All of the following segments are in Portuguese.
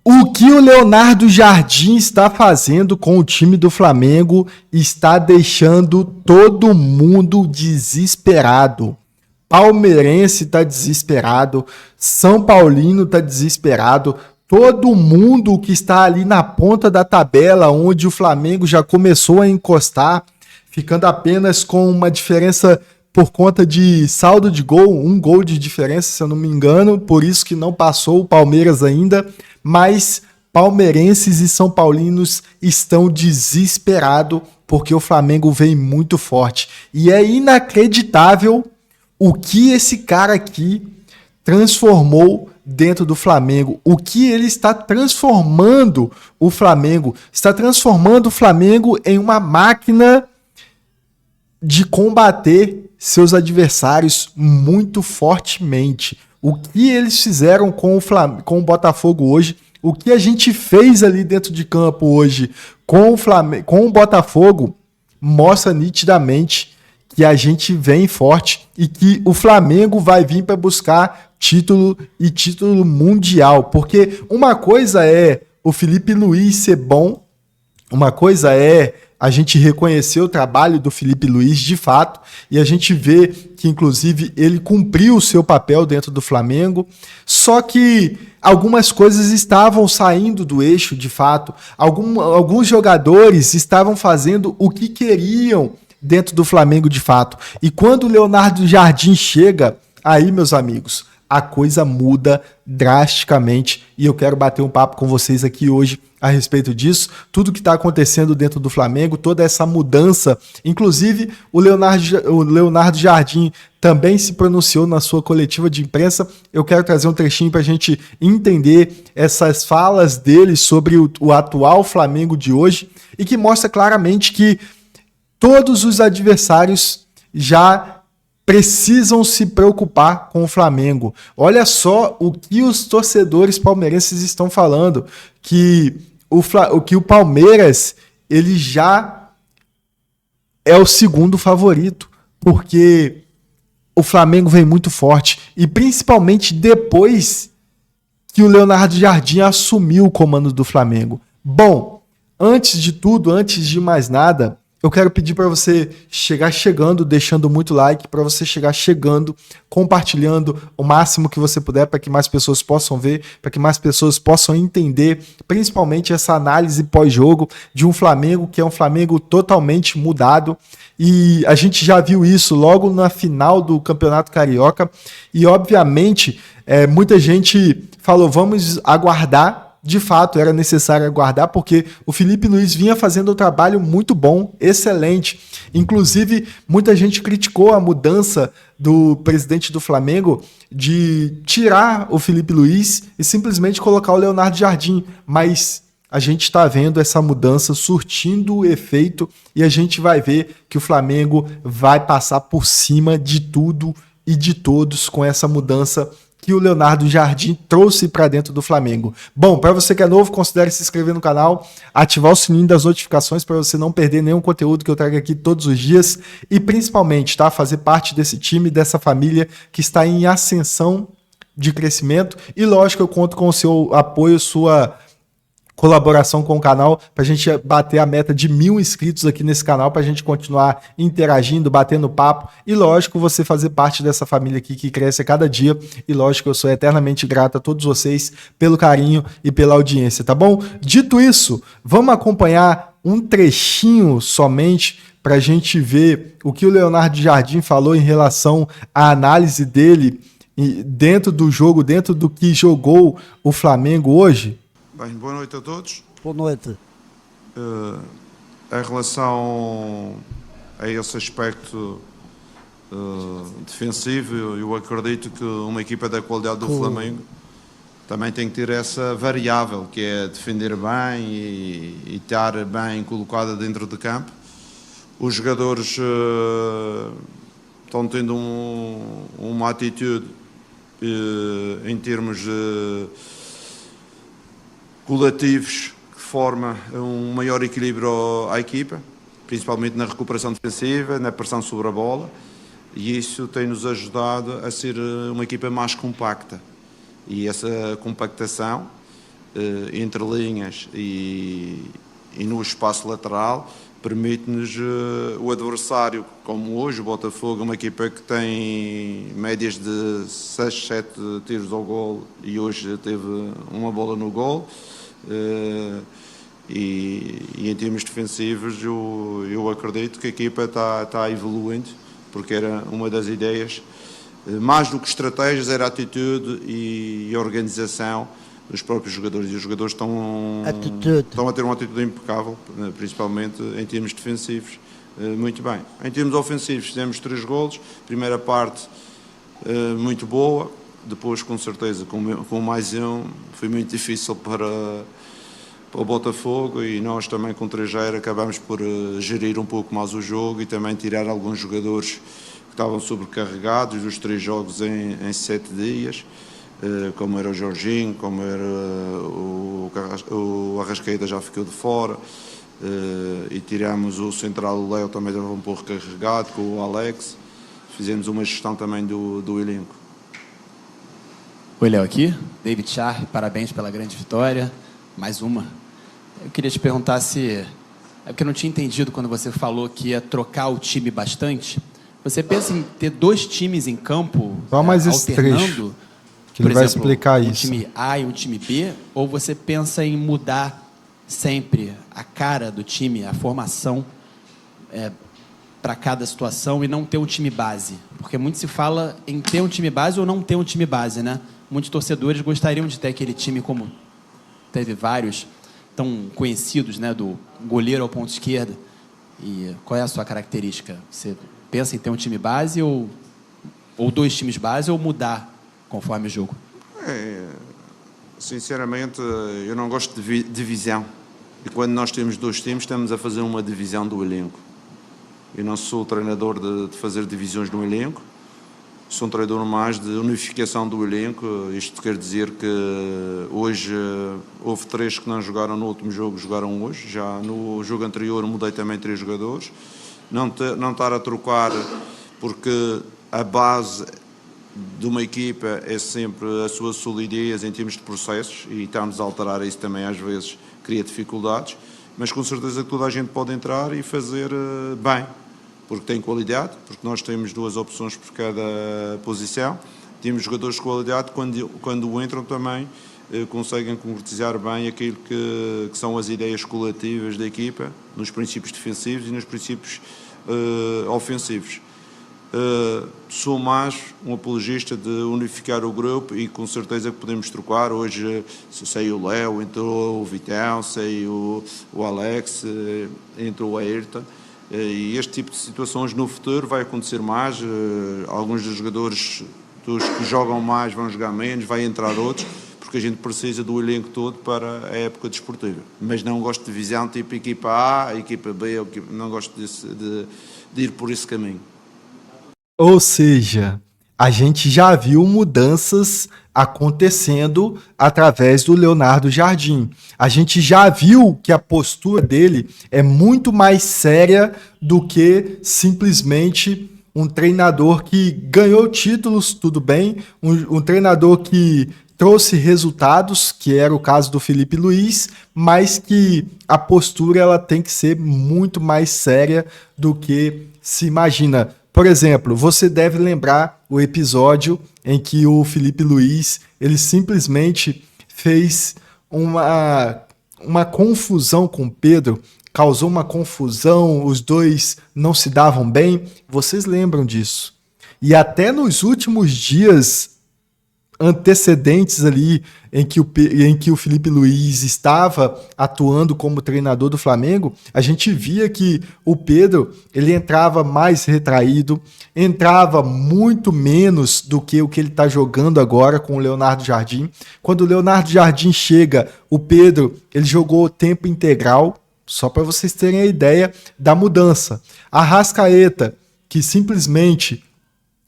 O que o Leonardo Jardim está fazendo com o time do Flamengo está deixando todo mundo desesperado. Palmeirense está desesperado, São Paulino está desesperado, todo mundo que está ali na ponta da tabela, onde o Flamengo já começou a encostar, ficando apenas com uma diferença por conta de saldo de gol, um gol de diferença, se eu não me engano, por isso que não passou o Palmeiras ainda, mas palmeirenses e são paulinos estão desesperados porque o Flamengo vem muito forte. E é inacreditável o que esse cara aqui transformou dentro do Flamengo, o que ele está transformando o Flamengo. Está transformando o Flamengo em uma máquina de combater seus adversários muito fortemente. O que eles fizeram com o Botafogo hoje, o que a gente fez ali dentro de campo hoje com o Botafogo, mostra nitidamente que a gente vem forte e que o Flamengo vai vir para buscar título e título mundial. Porque uma coisa é o Felipe Luiz ser bom, uma coisa é a gente reconhecer o trabalho do Felipe Luiz de fato, e a gente vê que, inclusive, ele cumpriu o seu papel dentro do Flamengo, só que algumas coisas estavam saindo do eixo de fato, alguns jogadores estavam fazendo o que queriam dentro do Flamengo de fato, e quando o Leonardo Jardim chega, aí, meus amigos, a coisa muda drasticamente, e eu quero bater um papo com vocês aqui hoje a respeito disso, tudo que está acontecendo dentro do Flamengo, toda essa mudança. Inclusive, o Leonardo Jardim também se pronunciou na sua coletiva de imprensa. Eu quero trazer um trechinho para a gente entender essas falas dele sobre o atual Flamengo de hoje, e que mostra claramente que todos os adversários já precisam se preocupar com o Flamengo. Olha só o que os torcedores palmeirenses estão falando, que o Palmeiras ele já é o segundo favorito, porque o Flamengo vem muito forte, e principalmente depois que o Leonardo Jardim assumiu o comando do Flamengo. Bom, antes de tudo, antes de mais nada, eu quero pedir para você chegar chegando, deixando muito like, para você chegar chegando, compartilhando o máximo que você puder, para que mais pessoas possam ver, para que mais pessoas possam entender, principalmente essa análise pós-jogo de um Flamengo que é um Flamengo totalmente mudado. E a gente já viu isso logo na final do Campeonato Carioca, e obviamente muita gente falou, vamos aguardar. De fato, era necessário aguardar, porque o Felipe Luiz vinha fazendo um trabalho muito bom, excelente. Inclusive, muita gente criticou a mudança do presidente do Flamengo de tirar o Felipe Luiz e simplesmente colocar o Leonardo Jardim. Mas a gente está vendo essa mudança surtindo o efeito, e a gente vai ver que o Flamengo vai passar por cima de tudo e de todos com essa mudança que o Leonardo Jardim trouxe para dentro do Flamengo. Bom, para você que é novo, considere se inscrever no canal, ativar o sininho das notificações para você não perder nenhum conteúdo que eu trago aqui todos os dias, e principalmente, tá, fazer parte desse time, dessa família que está em ascensão de crescimento. E lógico, eu conto com o seu apoio, sua colaboração com o canal, para a gente bater a meta de 1000 inscritos aqui nesse canal, para a gente continuar interagindo, batendo papo, e lógico, você fazer parte dessa família aqui que cresce a cada dia. E lógico, eu sou eternamente grato a todos vocês pelo carinho e pela audiência, tá bom? Dito isso, vamos acompanhar um trechinho somente para a gente ver o que o Leonardo Jardim falou em relação à análise dele dentro do jogo, dentro do que jogou o Flamengo hoje. Bem, boa noite a todos. Boa noite. Em relação a esse aspecto defensivo, eu acredito que uma equipa da qualidade do Flamengo também tem que ter essa variável, que é defender bem e estar bem colocada dentro de campo. Os jogadores estão tendo uma atitude em termos coletivos que forma um maior equilíbrio à equipa, principalmente na recuperação defensiva, na pressão sobre a bola, e isso tem-nos ajudado a ser uma equipa mais compacta. E essa compactação entre linhas e no espaço lateral, permite-nos o adversário, como hoje o Botafogo, uma equipa que tem médias de 6, 7 tiros ao gol e hoje teve uma bola no gol. E em termos defensivos eu acredito que a equipa está evoluindo, porque era uma das ideias, mais do que estratégias, era a atitude e a organização dos próprios jogadores, e os jogadores estão a ter uma atitude impecável, principalmente em termos defensivos, muito bem. Em termos ofensivos fizemos 3 golos, primeira parte muito boa, depois com certeza com mais um foi muito difícil para o Botafogo, e nós também com o 3-0 acabamos por gerir um pouco mais o jogo e também tirar alguns jogadores que estavam sobrecarregados dos 3 jogos em 7 dias, como era o Jorginho, como era o Arrascaeta, já ficou de fora, e tiramos o central, o Léo também estava um pouco carregado, com o Alex. Fizemos uma gestão também do elenco. Oi, Léo aqui, David Char, parabéns pela grande vitória, mais uma. Eu queria te perguntar se... É porque eu não tinha entendido quando você falou que ia trocar o time bastante. Você pensa em ter 2 times em campo, só mais esse alternando? Trecho, que ele vai explicar um isso. time A e um time B? Ou você pensa em mudar sempre a cara do time, a formação para cada situação e não ter um time base? Porque muito se fala em ter um time base ou não ter um time base, né? Muitos torcedores gostariam de ter aquele time como teve vários tão conhecidos, né, do goleiro ao ponto esquerda. E qual é a sua característica? Você pensa em ter um time base ou 2 times base, ou mudar conforme o jogo? Sinceramente, eu não gosto de divisão. E quando nós temos 2 times, estamos a fazer uma divisão do elenco. Eu não sou treinador de fazer divisões no elenco. Sou um treinador mais de unificação do elenco. Isto quer dizer que hoje houve 3 que não jogaram no último jogo, jogaram hoje. Já no jogo anterior mudei também 3 jogadores. Não estar a trocar, porque a base de uma equipa é sempre a sua solidez em termos de processos, e estarmos a alterar isso também às vezes cria dificuldades, mas com certeza que toda a gente pode entrar e fazer bem, porque tem qualidade, porque nós temos 2 opções por cada posição, temos jogadores de qualidade, quando entram também conseguem concretizar bem aquilo que são as ideias coletivas da equipa, nos princípios defensivos e nos princípios ofensivos. Sou mais um apologista de unificar o grupo, e com certeza que podemos trocar. Hoje sei o Léo, entrou o Vitão, sei o Alex, entrou o Ayrton, e este tipo de situações no futuro vai acontecer mais. Alguns dos jogadores que jogam mais vão jogar menos, vai entrar outros, porque a gente precisa do elenco todo para a época desportiva. Mas não gosto de divisão tipo equipa A, equipa B, não gosto de ir por esse caminho. Ou seja, a gente já viu mudanças acontecendo através do Leonardo Jardim. A gente já viu que a postura dele é muito mais séria do que simplesmente um treinador que ganhou títulos, tudo bem, um treinador que trouxe resultados, que era o caso do Felipe Luiz, mas que a postura ela tem que ser muito mais séria do que se imagina. Por exemplo, você deve lembrar o episódio em que o Felipe Luiz ele simplesmente fez uma confusão com o Pedro, causou uma confusão, os dois não se davam bem. Vocês lembram disso? E até nos últimos dias antecedentes ali em que o Felipe Luiz estava atuando como treinador do Flamengo, a gente via que o Pedro ele entrava mais retraído, entrava muito menos do que o que ele está jogando agora com o Leonardo Jardim. Quando o Leonardo Jardim chega, o Pedro ele jogou tempo integral, só para vocês terem a ideia da mudança. A Arrascaeta, que simplesmente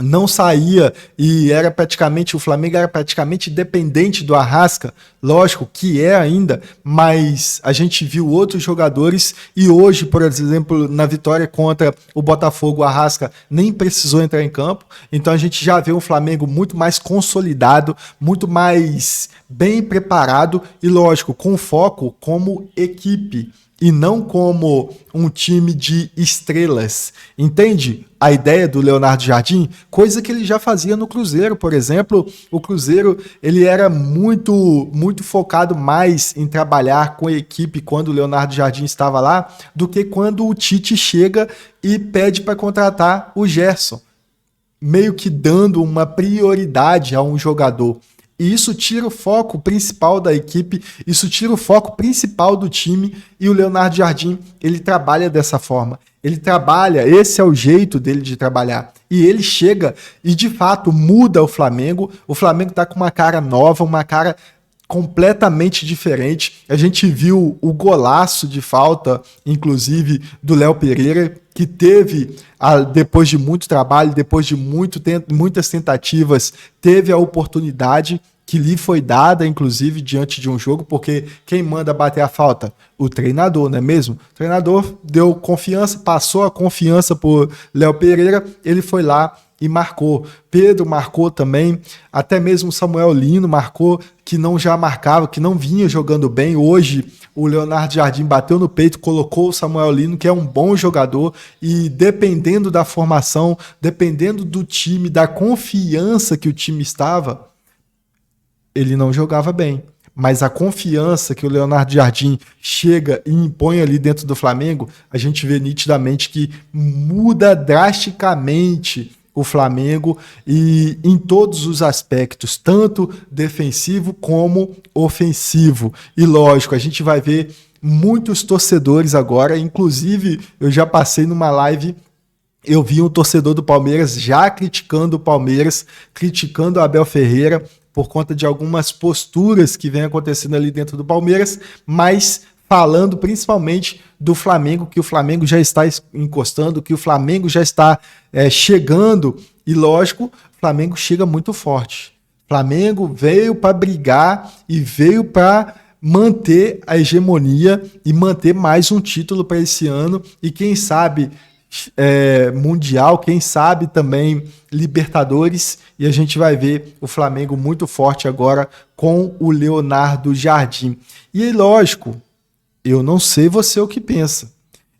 não saía e era praticamente, o Flamengo era praticamente dependente do Arrasca, lógico que é ainda, mas a gente viu outros jogadores e hoje, por exemplo, na vitória contra o Botafogo, o Arrasca nem precisou entrar em campo, então a gente já vê um Flamengo muito mais consolidado, muito mais bem preparado e lógico, com foco como equipe e não como um time de estrelas. Entende a ideia do Leonardo Jardim? Coisa que ele já fazia no Cruzeiro, por exemplo. O Cruzeiro ele era muito focado mais em trabalhar com a equipe quando o Leonardo Jardim estava lá, do que quando o Tite chega e pede para contratar o Gerson, meio que dando uma prioridade a um jogador. E isso tira o foco principal da equipe, isso tira o foco principal do time, e o Leonardo Jardim, ele trabalha dessa forma. Ele trabalha, esse é o jeito dele de trabalhar. E ele chega e, de fato, muda o Flamengo. O Flamengo tá com uma cara nova, uma cara completamente diferente. A gente viu o golaço de falta, inclusive, do Léo Pereira, que teve, depois de muito trabalho, depois de muitas tentativas, teve a oportunidade que lhe foi dada, inclusive, diante de um jogo, porque quem manda bater a falta? O treinador, não é mesmo? O treinador deu confiança, passou a confiança por Léo Pereira, ele foi lá e marcou. Pedro marcou também, até mesmo Samuel Lino marcou, que não já marcava, que não vinha jogando bem. Hoje o Leonardo Jardim bateu no peito, colocou o Samuel Lino, que é um bom jogador, e dependendo da formação, dependendo do time, da confiança que o time estava, ele não jogava bem. Mas a confiança que o Leonardo Jardim chega e impõe ali dentro do Flamengo, a gente vê nitidamente que muda drasticamente o Flamengo e em todos os aspectos, tanto defensivo como ofensivo. E lógico, a gente vai ver muitos torcedores agora, inclusive eu já passei numa live, eu vi um torcedor do Palmeiras já criticando o Palmeiras, criticando o Abel Ferreira por conta de algumas posturas que vem acontecendo ali dentro do Palmeiras, mas falando principalmente do Flamengo, que o Flamengo já está encostando, que o Flamengo já está chegando, e lógico, o Flamengo chega muito forte. O Flamengo veio para brigar e veio para manter a hegemonia e manter mais um título para esse ano, e quem sabe Mundial, quem sabe também Libertadores, e a gente vai ver o Flamengo muito forte agora com o Leonardo Jardim. E lógico, eu não sei você o que pensa,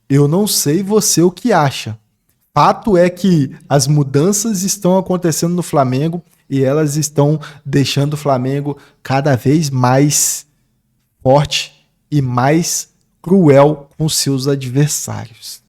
eu não sei você o que acha. Fato é que as mudanças estão acontecendo no Flamengo e elas estão deixando o Flamengo cada vez mais forte e mais cruel com seus adversários.